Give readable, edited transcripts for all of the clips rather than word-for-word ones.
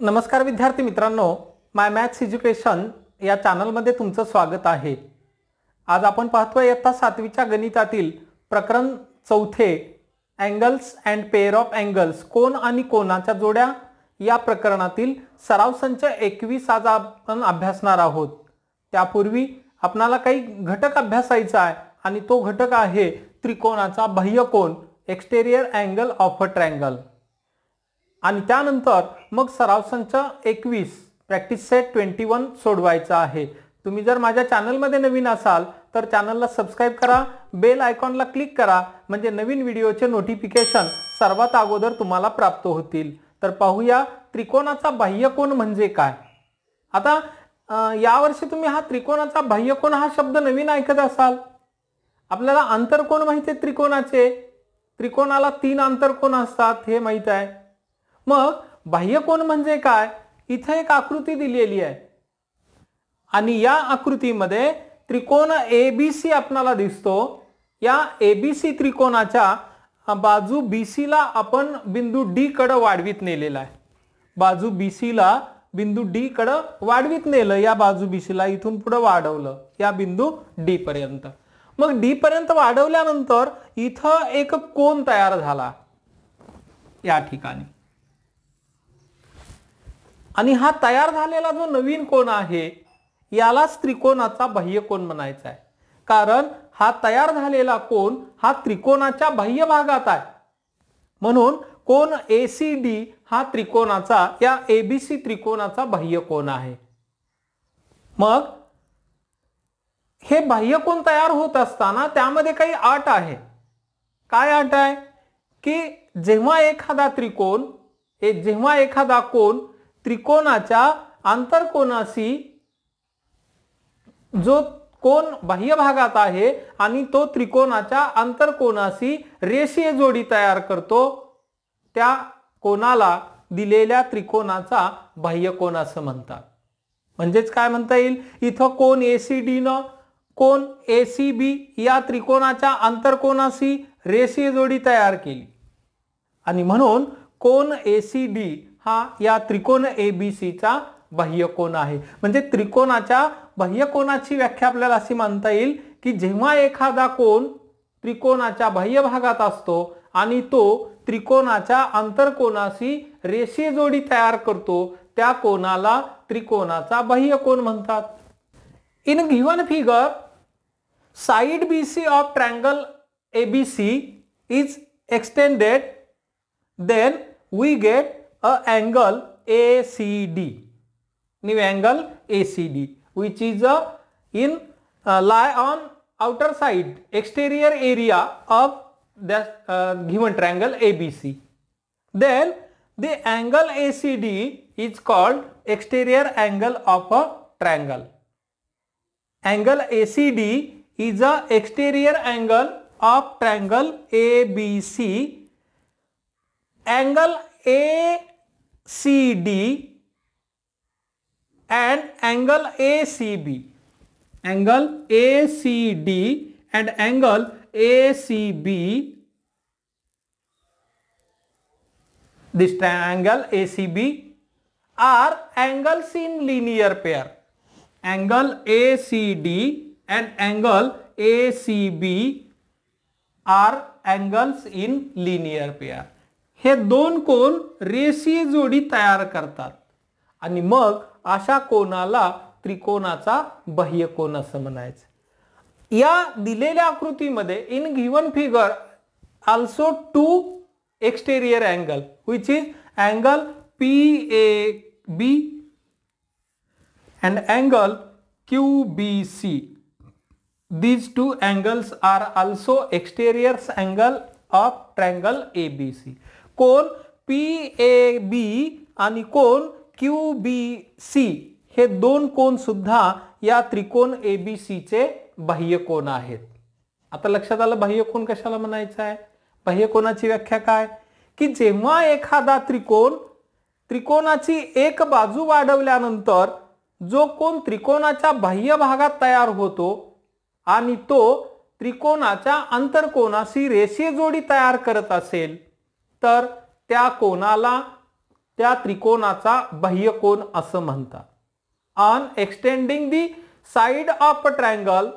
नमस्कार विद्यार्थी मित्रांनो, माय मॅथ्स एज्युकेशन या चॅनलमध्ये तुमचं स्वागत आहे। आज आपण पाहतोय इयत्ता 7वीच्या गणितातील प्रकरण 4 angles and pair of angles, कोन आणि कोनाच्या जोड्या या प्रकरणातील सराव संच 21 आज आपण अभ्यासणार आहोत। त्यापूर्वी आपल्याला काही घटक अभ्यासायचा आहे आणि तो घटक आहे त्रिकोणाचा बाह्य कोन, exterior angle of a triangle. आणि त्यानंतर मग सराव संच 21 प्रॅक्टिस सेट 21 सोडवायचा आहे। तुम्ही जर माझ्या चॅनलमध्ये नवीन असाल तर चॅनलला सबस्क्राइब करा, बेल आयकॉनला क्लिक करा, म्हणजे नवीन व्हिडिओचे नोटिफिकेशन सर्वात अगोदर तुम्हाला प्राप्त होतील। तर पाहूया त्रिकोणाचा बाह्य कोन म्हणजे काय। आता यावर्षी तुम्ही हा त्रिकोणाचा बाह्य कोन हा शब्द नवीन ऐकत असाल। आपल्याला आंतरकोन माहिती आहे त्रिकोणाचे, त्रिकोणाला 3 आंतरकोन असतात हे माहित आहे। मग बाह्य कोन म्हणजे काय, इथे एक आकृती दिलेली आहे आणि या आकृतीमध्ये त्रिकोण ABC आपल्याला दिसतो। या ABC त्रिकोणाच्या बाजू BC ला आपण बिंदू D कडे वाढवित नेलेला आहे। बाजू BC ला बिंदू D कडे वाढवित नेलं, या बाजू BC ला इथून पुढे वाढवलं या बिंदू D पर्यंत। मग D पर्यंत वाढवल्यानंतर इथं एक कोन तयार झाला या ठिकाणी, आणि हा तयार झालेला जो नवीन कोन आहे यालाच त्रिकोणाचा बाह्य कोन म्हणायचा आहे। कारण हा तयार झालेला कोन हा त्रिकोणाच्या बाह्य भागात आहे, म्हणून कोन ACD हा त्रिकोणाचा या ABC त्रिकोणाचा बाह्य कोन आहे। मग हे बाह्य कोन तयार होत असताना त्यामध्ये काही अट आहे। काय अट आहे की जेव्हा एखादा कोन त्रिकोणाच्या आंतरकोनाशी, जो कोन बाह्य भागात आहे आणि तो त्रिकोणाच्या आंतरकोनाशी रेषीय जोडी तयार करतो, त्या कोनाला दिलेल्या त्रिकोणाचा बाह्य कोन असं म्हणतात। म्हणजेच काय म्हणता येईल, इथं कोन ACD न कोन ACB या त्रिकोणाच्या आंतरकोनाशी रेषीय जोडी तयार केली आणि म्हणून कोन ACD हा या त्रिकोण ABC चा बाह्य कोन आहे। म्हणजे त्रिकोणाच्या बाह्य कोनाची व्याख्या आपल्याला अशी मानता येईल की जेव्हा एखादा कोन त्रिकोणाच्या बाह्य भागात असतो आणि तो त्रिकोणाच्या आंतरकोनाशी रेषीय जोडी तयार करतो, त्या कोनाला त्रिकोणाचा बाह्य कोन म्हणतात। In given figure side BC of triangle ABC is extended, then we get a angle ACD, new angle ACD, which is lie on outer side exterior area of the given triangle ABC. Then the angle ACD is called exterior angle of a triangle. Angle ACD is a exterior angle of triangle ABC. Angle ACD and angle ACB, angle ACD and angle ACB, this triangle ACB are angles in linear pair. Angle ACD and angle ACB are angles in linear pair. हे दोन कोन रेषीय जोडी तयार करतात आणि मग अशा कोनाला त्रिकोणाचा बाह्य कोन असं म्हणायचं। या दिलेल्या आकृतीमध्ये in given figure also 2 exterior angle which is angle PAB and angle QBC. These two angles are also exterior angle of triangle ABC. Cone PAB आणि कोन QBC हे दोन कोन सुद्धा या त्रिकोण ABC चे बाह्य कोन आहेत। आता लक्षात आलं बाह्य कोन कशाला म्हणायचं आहे। बाह्य कोनाची व्याख्या काय की जेव्हा एखादा त्रिकोणाची एक बाजू वाढवल्यानंतर जो कोन त्रिकोणाच्या बाह्य भागात तयार होतो आणि तो त्रिकोणाच्या आंतरकोनाशी रेषीय जोडी तयार करत असेल तर त्या कोनाला त्या त्रिकोणाचा बाह्यकोन असं म्हणतात. On extending the side of a triangle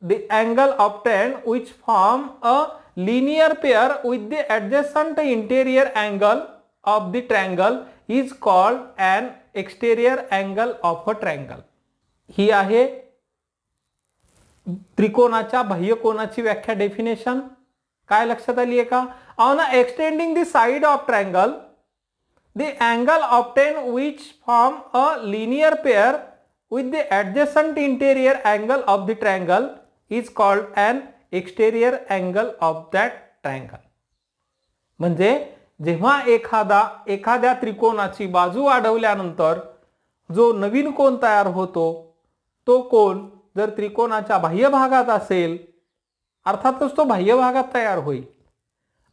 the angle obtained which form a linear pair with the adjacent interior angle of the triangle is called an exterior angle of a triangle. ही आहे त्रिकोणाच्या बाह्यकोनाची व्याख्या, definition. काय लक्षात आली आहे का? On extending the side of triangle the angle obtained which form a linear pair with the adjacent interior angle of the triangle is called an exterior angle of that triangle. म्हणजे जेव्हा एखाद्या त्रिकोणाची बाजू वाढवल्यानंतर जो नवीन कोन तयार होतो, तो कोन जर त्रिकोणाच्या बाह्य भागात असेल, अर्थातच तो बाह्य भागात तयार होईल,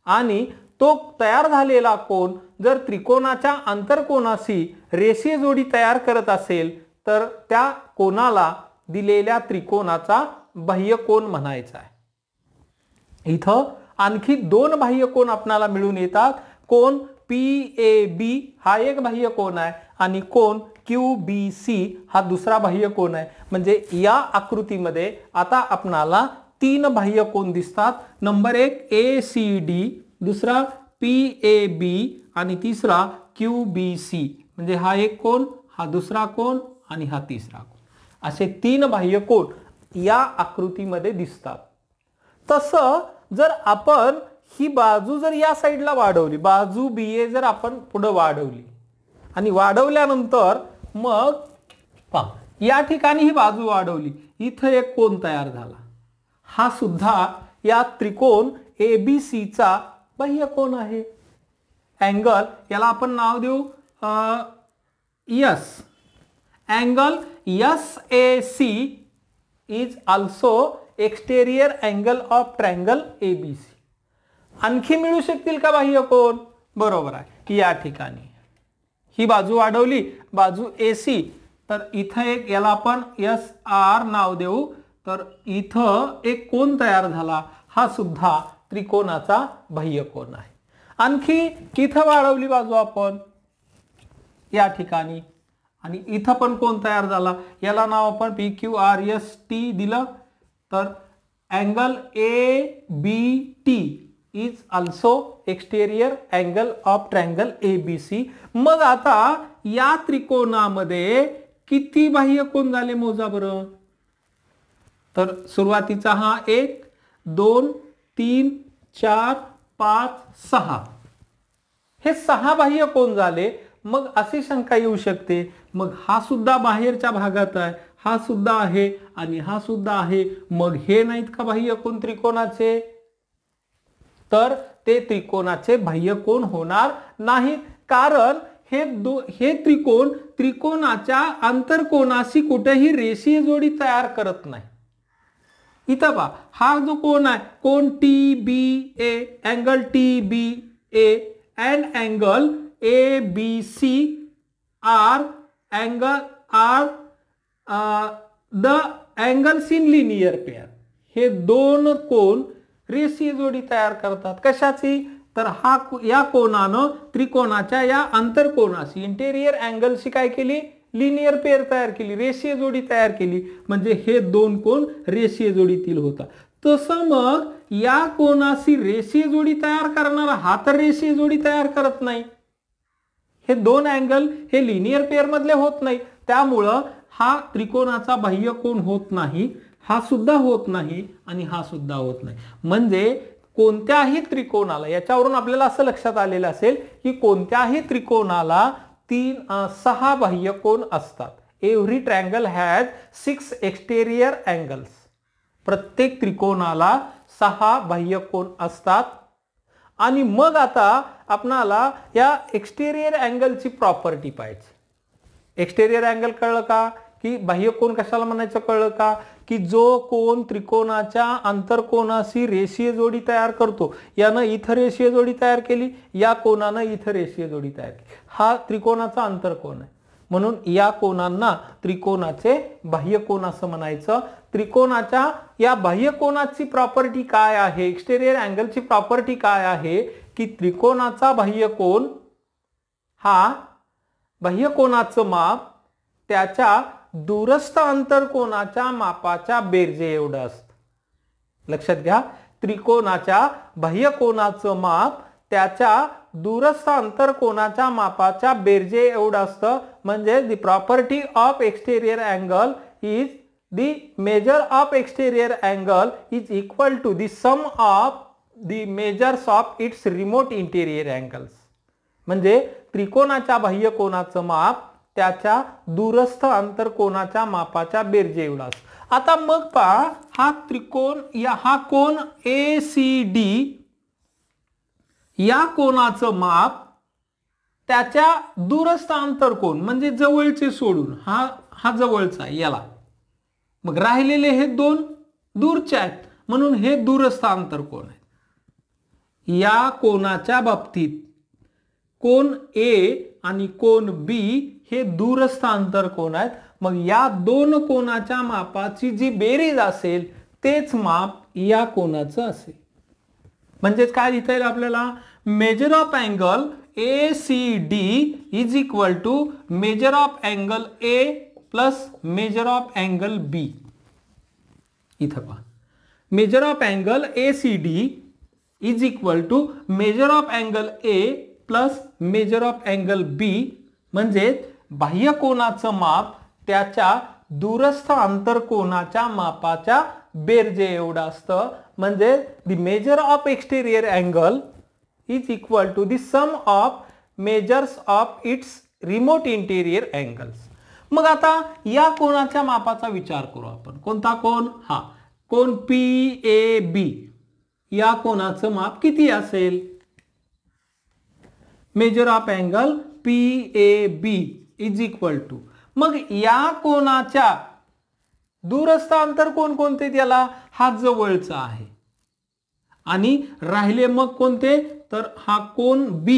आणि तो तयार झालेला कोन जर त्रिकोणाच्या आंतरकोनाशी रेषीय जोडी तयार करत असेल, तर त्या कोनाला दिलेल्या त्रिकोणाचा बाह्यकोन म्हणायचा आहे. इथं आणखी दोन बाह्यकोन आपल्याला मिळून येतात. कोन PAB हा एक बाह्यकोन आहे आणि कोन QBC हा दुसरा बाह्यकोन आहे. म्हणजे या आकृतीमध्ये आता आपल्याला तीन बाह्यकोन दिसतात. नंबर 1 ACD, दुसरा PAB आणि तिसरा QBC. म्हणजे हा एक कोन, हा दुसरा कोन आणि हा तिसरा कोन, असे तीन बाह्यकोन या आकृतीमध्ये दिसतात. तसं जर आपण ही बाजू जर या साईडला वाढवली, बाजू BA जर आपण पुढे वाढवली आणि वाढवल्यानंतर मग पहा या ठिकाणी ही बाजू वाढवली, इथं एक कोन तयार झाला. हा सुद्धा या त्रिकोण ABC चा बाह्यकोन आहे. अँगल याला आपण नाव देऊ S. Angle SAC is also exterior angle of triangle ABC. आणखी मिळू शकतील का बाह्यकोन? बरोबर आहे. या ठिकाणी ही बाजू वाढवली, बाजू AC, तर इथं एक याला आपण SR नाव देऊ. तर इथं एक कोन तयार झाला, हा सुद्धा त्रिकोणाचा बाह्यकोन आहे. आणखी इथं वाढवली बाजू आपण या ठिकाणी, आणि इथं पण कोन तयार झाला, याला नाव आपण PQRST दिलं. तर angle ABT is also exterior angle of triangle ABC. मग आता या त्रिकोणामध्ये किती बाह्यकोन झाले मोजा बरं. तर सुरुवातीचा हा 1 2 3 4 5 6, हे 6 बाह्यकोन झाले. मग अशी शंका येऊ शकते, मग हा सुद्धा बाहेरच्या भागात आहे, हा सुद्धा आहे आणि हा सुद्धा आहे, मग हे नाहीत का बाह्यकोन त्रिकोणाचे? तर ते त्रिकोणाचे बाह्यकोन होणार नाहीत, कारण हे त्रिकोण त्रिकोणाच्या आंतरकोनाशी कुठेही रेषीय जोडी तयार करत नाही. इथं पहा, हा जो कोन आहे, कोन TBA, angle TBA and angle ABC are the angles in linear pair. हे दोन कोन रेषीय जोडी तयार करतात. कशाची? तर हा या कोनानं त्रिकोणाच्या या आंतरकोनाशी इंटेरियर अँगलशी काय केली? लिनियर पेअर तयार केली, रेषीय जोडी तयार केली. म्हणजे हे दोन कोन रेषीय जोडीतील होता. तसं मग या कोनाशी रेषीय जोडी तयार करणारा हा तर रेषीय जोडी तयार करत नाही. हे दोन अँगल हे लिनियर पेअर मधले होत नाही, त्यामुळं हा त्रिकोणाचा बाह्यकोन होत नाही, हा सुद्धा होत नाही आणि हा सुद्धा होत नाही. म्हणजे कोणत्याही त्रिकोणाला, याच्यावरून आपल्याला असं लक्षात आलेलं असेल की कोणत्याही त्रिकोणाला 6 बाह्यकोन असतात. Every triangle has 6 exterior angles. प्रत्येक त्रिकोणाला 6 बाह्यकोन असतात. आणि मग आता आपणाला या एक्सटेरियर अँगलची प्रॉपर्टी पाहिजे. एक्सटेरियर अँगल कळलं का? की बाह्यकोन कशाला म्हणायचं कळलं का? की जो कोन त्रिकोणाच्या आंतरकोनाशी रेषीय जोडी तयार करतो, यानं इथं रेषीय जोडी तयार केली, या कोनानं इथं रेषीय जोडी तयार केली, हा त्रिकोणाचा आंतरकोन आहे. म्हणून या कोनांना त्रिकोणाचे बाह्यकोन असं म्हणायचं. त्रिकोणाच्या या बाह्यकोनाची प्रॉपर्टी काय आहे? एक्सटेरियर अँगलची प्रॉपर्टी काय आहे? की त्रिकोणाचा बाह्यकोन हा बाह्यकोनाचं माप त्याच्या दूरस्थ अंतरकोनाच्या मापाच्या बेरजे एवढं असतं. लक्षात घ्या, त्रिकोणाच्या बाह्यकोनाचं माप त्याच्या दूरस्थ अंतरकोनाच्या मापाच्या बेरजे एवढं असतं. म्हणजे the property of exterior angle is the measure of exterior angle is equal to the sum of the measures of its remote interior angles. म्हणजे त्रिकोणाच्या बाह्यकोनाचं माप त्याच्या दूरस्थ अंतरकोनाच्या मापाच्या बेरजे एवढा असतो. आता मग पहा, हा त्रिकोण हा कोन ACD या कोनाचं माप त्याच्या दूरस्थ अंतरकोन म्हणजे जवळचे सोडून हा जवळचा याला, मग राहिलेले हे दोन दूरचे आहेत म्हणून हे दूरस्थ अंतरकोन आहेत. या कोनाच्या बाबतीत कोन A आणि कोन B हे दूरस्थ अंतरकोन आहेत. मग या दोन कोनाच्या मापाची जी बेरीज असेल तेच माप या कोनाचं असेल. म्हणजेच काय लिहिता येईल आपल्याला, measure of angle ACD is equal to measure of angle A plus measure of angle B. इथं पहा, measure of angle ACD is equal to measure of angle A plus measure of angle B. म्हणजे बाह्यकोनाचं माप त्याच्या दूरस्थ अंतरकोनाच्या मापाच्या बेरजे एवढं असतं. म्हणजे the measure of exterior angle is equal to the sum of measures of its remote interior angles. मग आता या कोनाच्या मापाचा विचार करू आपण. कोणता कोन? हा कोन PAB. या कोनाचं माप किती असेल? Measure of angle PAB is equal to, मग या कोनाच्या दूरस्थ अंतरकोन कोणते? त्याला हा जवळचा आहे. आणि राहिले मग कोणते? तर हा कोन B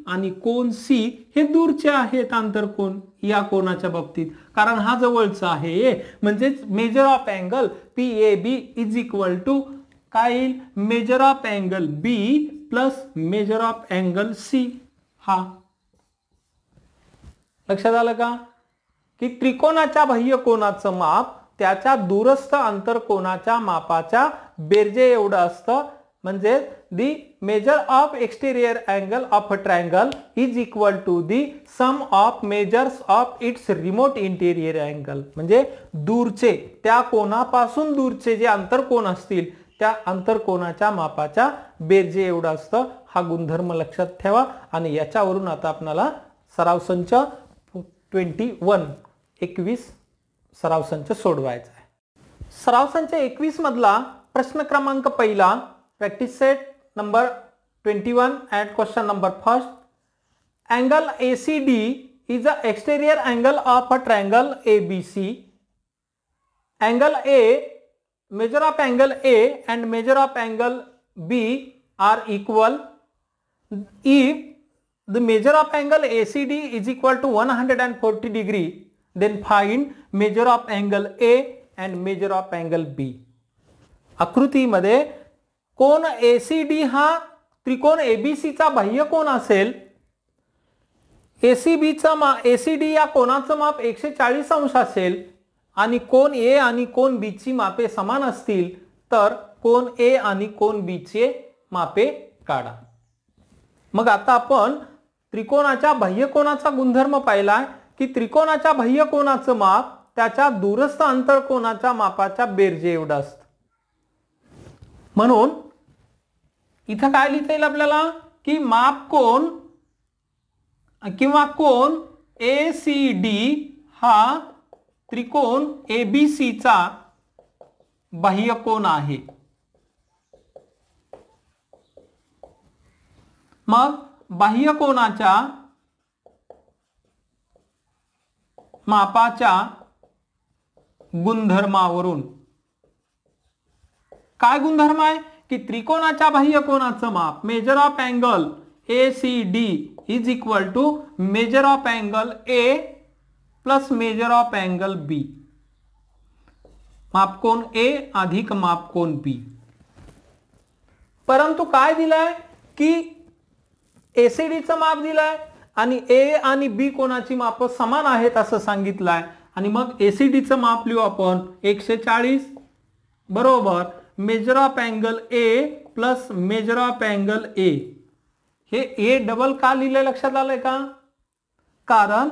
आणि कोन C हे दूरचे आहेत अंतरकोन या कोनाच्या बाबतीत, कारण हा जवळचा आहे. म्हणजे measure of angle PAB is equal to काय येईल? Measure of angle B plus measure of angle C. हा लक्षात आलं का की त्रिकोणाच्या बाह्यकोनाचं माप त्याच्या दूरस्थ अंतरकोनाच्या मापाच्या बेरजे एवढं असतं. म्हणजे the measure of exterior angle of a triangle is equal to the sum of measures of its remote interior angle. म्हणजे दूरचे, त्या कोनापासून दूरचे जे अंतरकोन असतील त्या अंतरकोनाच्या मापाच्या बेरजे एवढं असतं. हा गुणधर्म लक्षात ठेवा. आणि याच्यावरून आता आपल्याला सराव संच 21 सराव संच सोडवायचा आहे. सराव संच 21 मधला प्रश्न क्रमांक पहिला, practice set number 21 and question number first. Angle ACD is the exterior angle of a triangle ABC. Angle A, measure of angle A and measure of angle B are equal. If the measure of angle ACD is equal to 140 degree, then find measure of angle A and measure of angle B. आकृतीमध्ये कोन ACD हा त्रिकोण ABC चा बाह्य कोन असेल. ACD या कोनाचं माप 140 अंश असेल आणि कोन A आणि कोन B ची मापे समान असतील तर कोन A आणि कोन B चे मापे काढा. मग आता आपण त्रिकोणाच्या बाह्यकोनाचा गुणधर्म पाहिलाय की त्रिकोणाच्या बाह्यकोनाचं माप त्याच्या दूरस्थ अंतरकोनाच्या मापाच्या बेरजे एवढं असतं. म्हणून इथं काय लिहिता येईल आपल्याला की माप कोन किंवा कोन ACD हा त्रिकोण ABC चा बाह्यकोन आहे. मग बाह्यकोनाच्या मापाच्या गुणधर्मावरून काय गुणधर्म आहे की त्रिकोणाच्या बाह्यकोनाचं माप measure of angle ACD is equal to measure of angle A plus measure of angle B. मापकोन A अधिक मापकोन B. परंतु काय दिलाय की ACD चं माप दिलाय आणि ए आणि बी कोणाची माप समान आहेत असं सांगितलं आहे आणि मग एसीडीचं माप लिहू आपण 140 बरोबर major of angle A plus measure of angle ए. हे ए डबल का लिहिलंय लक्षात आलंय का? कारण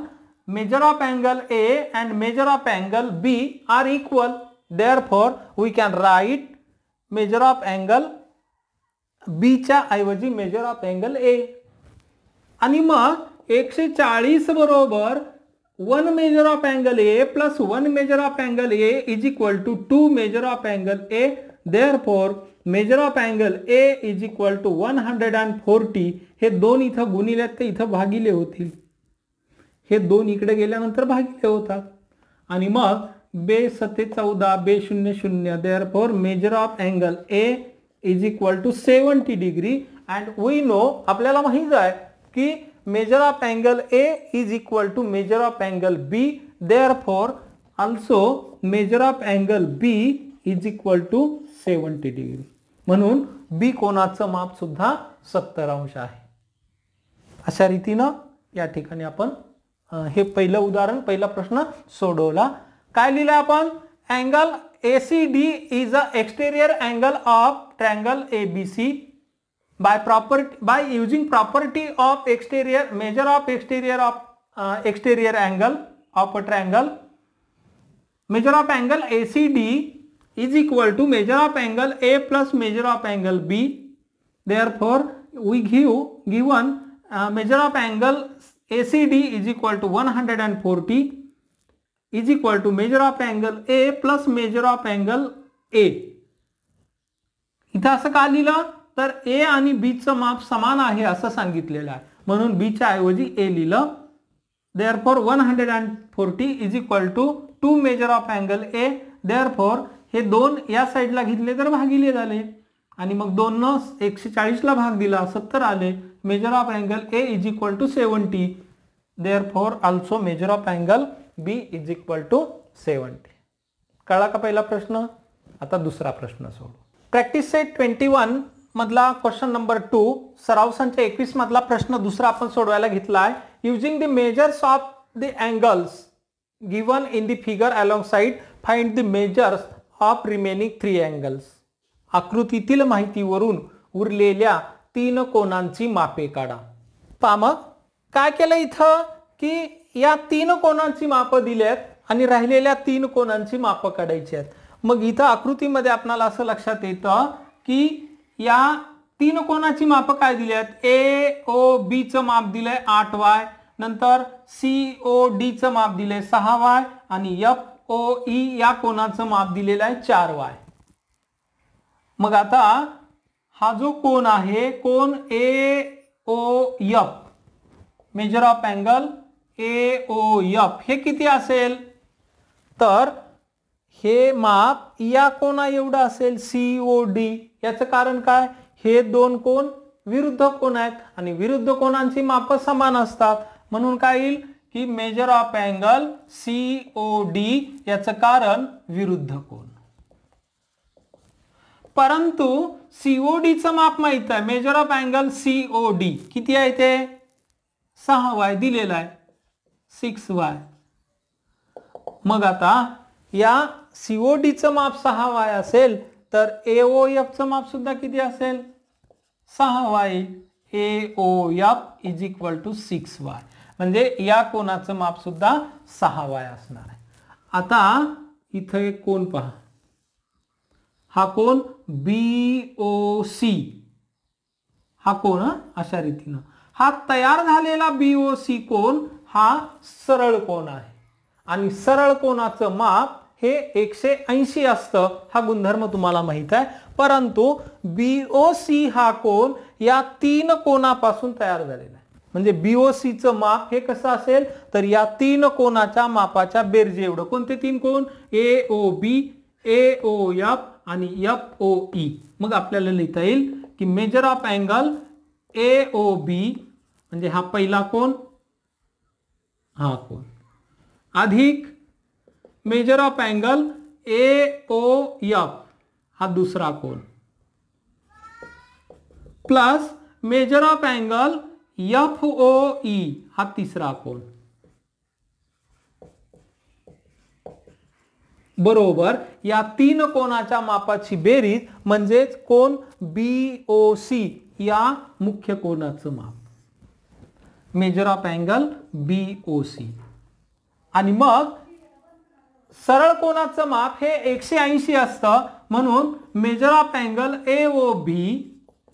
measure of angle A and measure of angle B are equal. Therefore, we can write measure of angle B च्या ऐवजी measure of angle A. आणि मग 140 बरोबर 1 measure of angle A plus 1 measure of angle A is equal to 2 measure of angle A. Therefore, measure of angle A is equal to 140. हे दोन इथं गुणिले ते इथं भागिले होतील. हे दोन इकडे गेल्यानंतर भागिले होतात आणि मग बे 14 बे 00 therefore measure of angle A is equal to 70 degree and we know आपल्याला माहित आहे की measure of angle A is equal to measure of angle B. Therefore also measure of angle B is equal to 70 degree. म्हणून B कोणाचं माप सुद्धा 70 अंश आहे. अशा रीतीनं या ठिकाणी आपण हे पहिलं उदाहरण पहिला प्रश्न सोडवला. काय लिहिलं आपण? Angle ACD is a exterior angle of triangle ABC by using property of exterior measure of exterior angle of a triangle. Measure of angle ACD is equal to measure of angle A plus measure of angle B. Therefore, we given measure of angle ACD is equal to 140 is equal to measure of angle A plus measure of angle A. इथं असं का लिहिलं? तर A आणि B चं माप समान आहे असं सांगितलेलं आहे म्हणून B च्या ऐवजी A लिहिलं. Therefore 140 is equal to 2 measure of angle A. Therefore हे दोन या साइडला घेतले तर भागिले झाले आणि मग 2 न 140 ला भाग दिला 70 आले. Measure of angle A is equal to 70. Therefore also measure of angle B is equal to 70. कळला का पहिला प्रश्न? आता दुसरा प्रश्न सोडू. प्रॅक्टिस सेट 21 मधला क्वेश्चन नंबर 2 सराव संच 21 मधला प्रश्न दुसरा आपण सोडवायला घेतला आहे. Using the measures of the angles given in the figure alongside find the measures of remaining 3 angles. आकृतीतील माहितीवरून उरलेल्या 3 कोनांची मापे काढा. पहा मग काय केलं इथं की या 3 कोनांची माप दिलेत आणि राहिलेल्या 3 कोनांची माप काढायची आहेत. मग इथं आकृतीमध्ये आपल्याला असं लक्षात येतं की या 3 कोनाची माप काय दिली आहेत? ए ओ बी चं माप दिलंय 8y, नंतर सी ओ डी चं माप दिलंय 6y आणि एफ ओ ई या कोनाचं माप दिलेलं आहे 4y. मग आता हा जो कोन आहे कोन A O F measure of angle A O F हे किती असेल? तर हे माप या कोना एवढं असेल सी ओ डी. याचं कारण काय? हे 2 कोन विरुद्ध कोन आहेत आणि विरुद्ध कोनांची माप समान असतात म्हणून काय येईल की measure of angle C O D. याचं कारण विरुद्ध कोन. परंतु सीओडी चं माप माहित आहे. मेजर ऑफ अँगल सीओडी किती आहे ते 6y दिलेला आहे 6y. मग आता या सीओडी चं माप 6y असेल तर एओएफ चं माप सुद्धा किती असेल 6y. एओएफ is equal to 6y म्हणजे या कोनाचं माप सुद्धा 6y असणार आहे. आता इथं एक कोन पहा. हा कोन बीओसी हा कोन अशा रीतीनं हा तयार झालेला बीओसी कोन हा सरळ कोन आहे आणि सरळ कोनाचं माप हे 180 असतं. हा गुणधर्म तुम्हाला माहित आहे. परंतु बीओसी हा कोन या 3 कोनापासून तयार झालेला आहे म्हणजे बीओसी चं माप हे कसं असेल तर या 3 कोनाच्या मापाच्या बेरजे एवढं. कोणते 3 कोन? एओबी एओएफ आणि एफ ओ ई. मग आपल्याला लिहिता येईल की मेजर ऑफ अँगल एओबी म्हणजे हा पहिला कोन हा कोन अधिक मेजर ऑफ अँगल एओएफ हा दुसरा cone plus measure of angle FOE हा तिसरा कोन बरोबर या तीन कोनाच्या मापाची बेरीज म्हणजेच कोन BOC या मुख्य कोनाचं माप, मेजर ऑफ अँगल BOC. आणि मग सरळ कोनाचं माप हे 180 असतं, म्हणून measure of angle AOB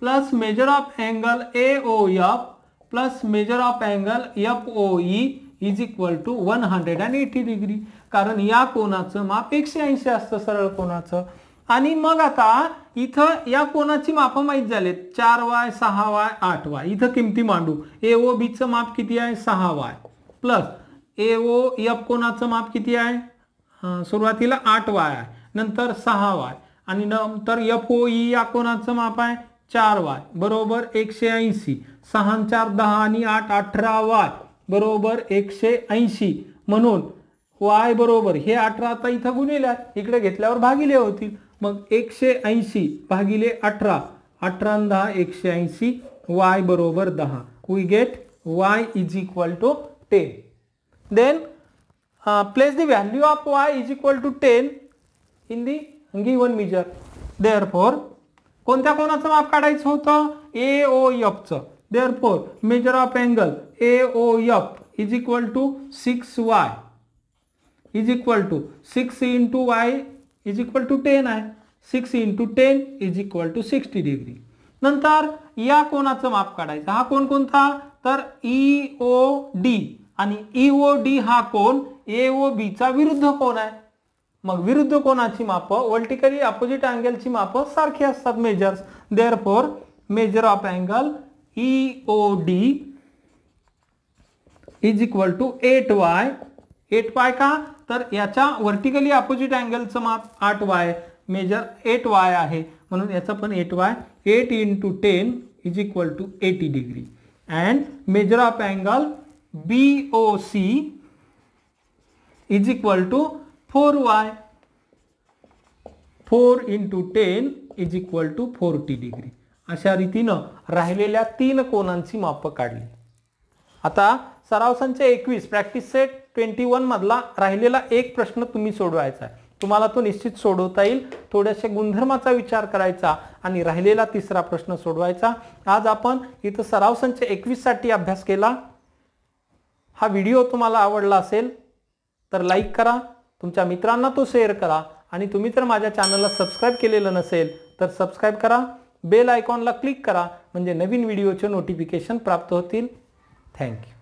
plus measure of angle AOF plus measure of angle FOE is equal to 180 degree. कारण या कोनाचं माप 180 असतं सरळ कोनाचं. आणि मग आता इथं या कोनाची माप माहित झालेत 4y 6y 8y. इथं किमती मांडू. AOB चं माप किती आहे 6y प्लस AOF कोनाचं माप किती आहे सुरुवातीला 8y आहे, नंतर 6y आणि नंतर FOE या कोनाचं माप आहे 4y बरोबर 180. 6 4 10 आणि 8 18y बरोबर 180. म्हणून y बरोबर हे 18 आता इथं गुणिले इकडे घेतल्यावर भागिले होतील. मग 180 भागिले 18, 18 10 180, y बरोबर 10. We get y is equal to 10. Then place the value of y is equal to 10 in the given measure. Therefore कोणत्या कोनाचं माप काढायचं होतं AOF चं. Therefore measure of angle AOF is equal to 6y is equal to 6 into y is equal to 10 आहे. 6 into 10 is equal to 60 degree. नंतर या कोनाचं माप काढायचं. हा कोन कोणता तर EOD आणि EOD हा कोन AOB चा विरुद्ध कोन आहे. मग विरुद्ध कोनाची माप वर्टिकली अपोजिट अँगलची माप सारखी असतात measures. Therefore measure of angle EOD is equal to 8y. 8y का तर याच्या वर्टिकली अपोजिट अँगलचं माप 8y, मेजर 8y आहे म्हणून याचं पण 8y. 8 into 10 is equal to 80 degree. And measure of angle BOC is equal to 4y. 4 into 10 is equal to 40 degree. अशा रीतीनं राहिलेल्या तीन कोनांची माप काढली. आता सराव संच 21 प्रॅक्टिस सेट 21 मधला राहिलेला एक प्रश्न तुम्ही सोडवायचा आहे. तुम्हाला तो निश्चित सोडवता येईल. थोड्याशा गुणधर्माचा विचार करायचा आणि राहिलेला तिसरा प्रश्न सोडवायचा. आज आपण इथं सराव संच 21 साठी अभ्यास केला. हा व्हिडिओ तुम्हाला आवडला असेल तर लाईक करा, तुमच्या मित्रांना तो शेअर करा आणि तुम्ही जर माझ्या चॅनलला सबस्क्राइब केलेलं नसेल तर सबस्क्राइब करा. बेल आयकॉनला क्लिक करा म्हणजे नवीन व्हिडिओचे नोटिफिकेशन प्राप्त होतील. थँक्यू.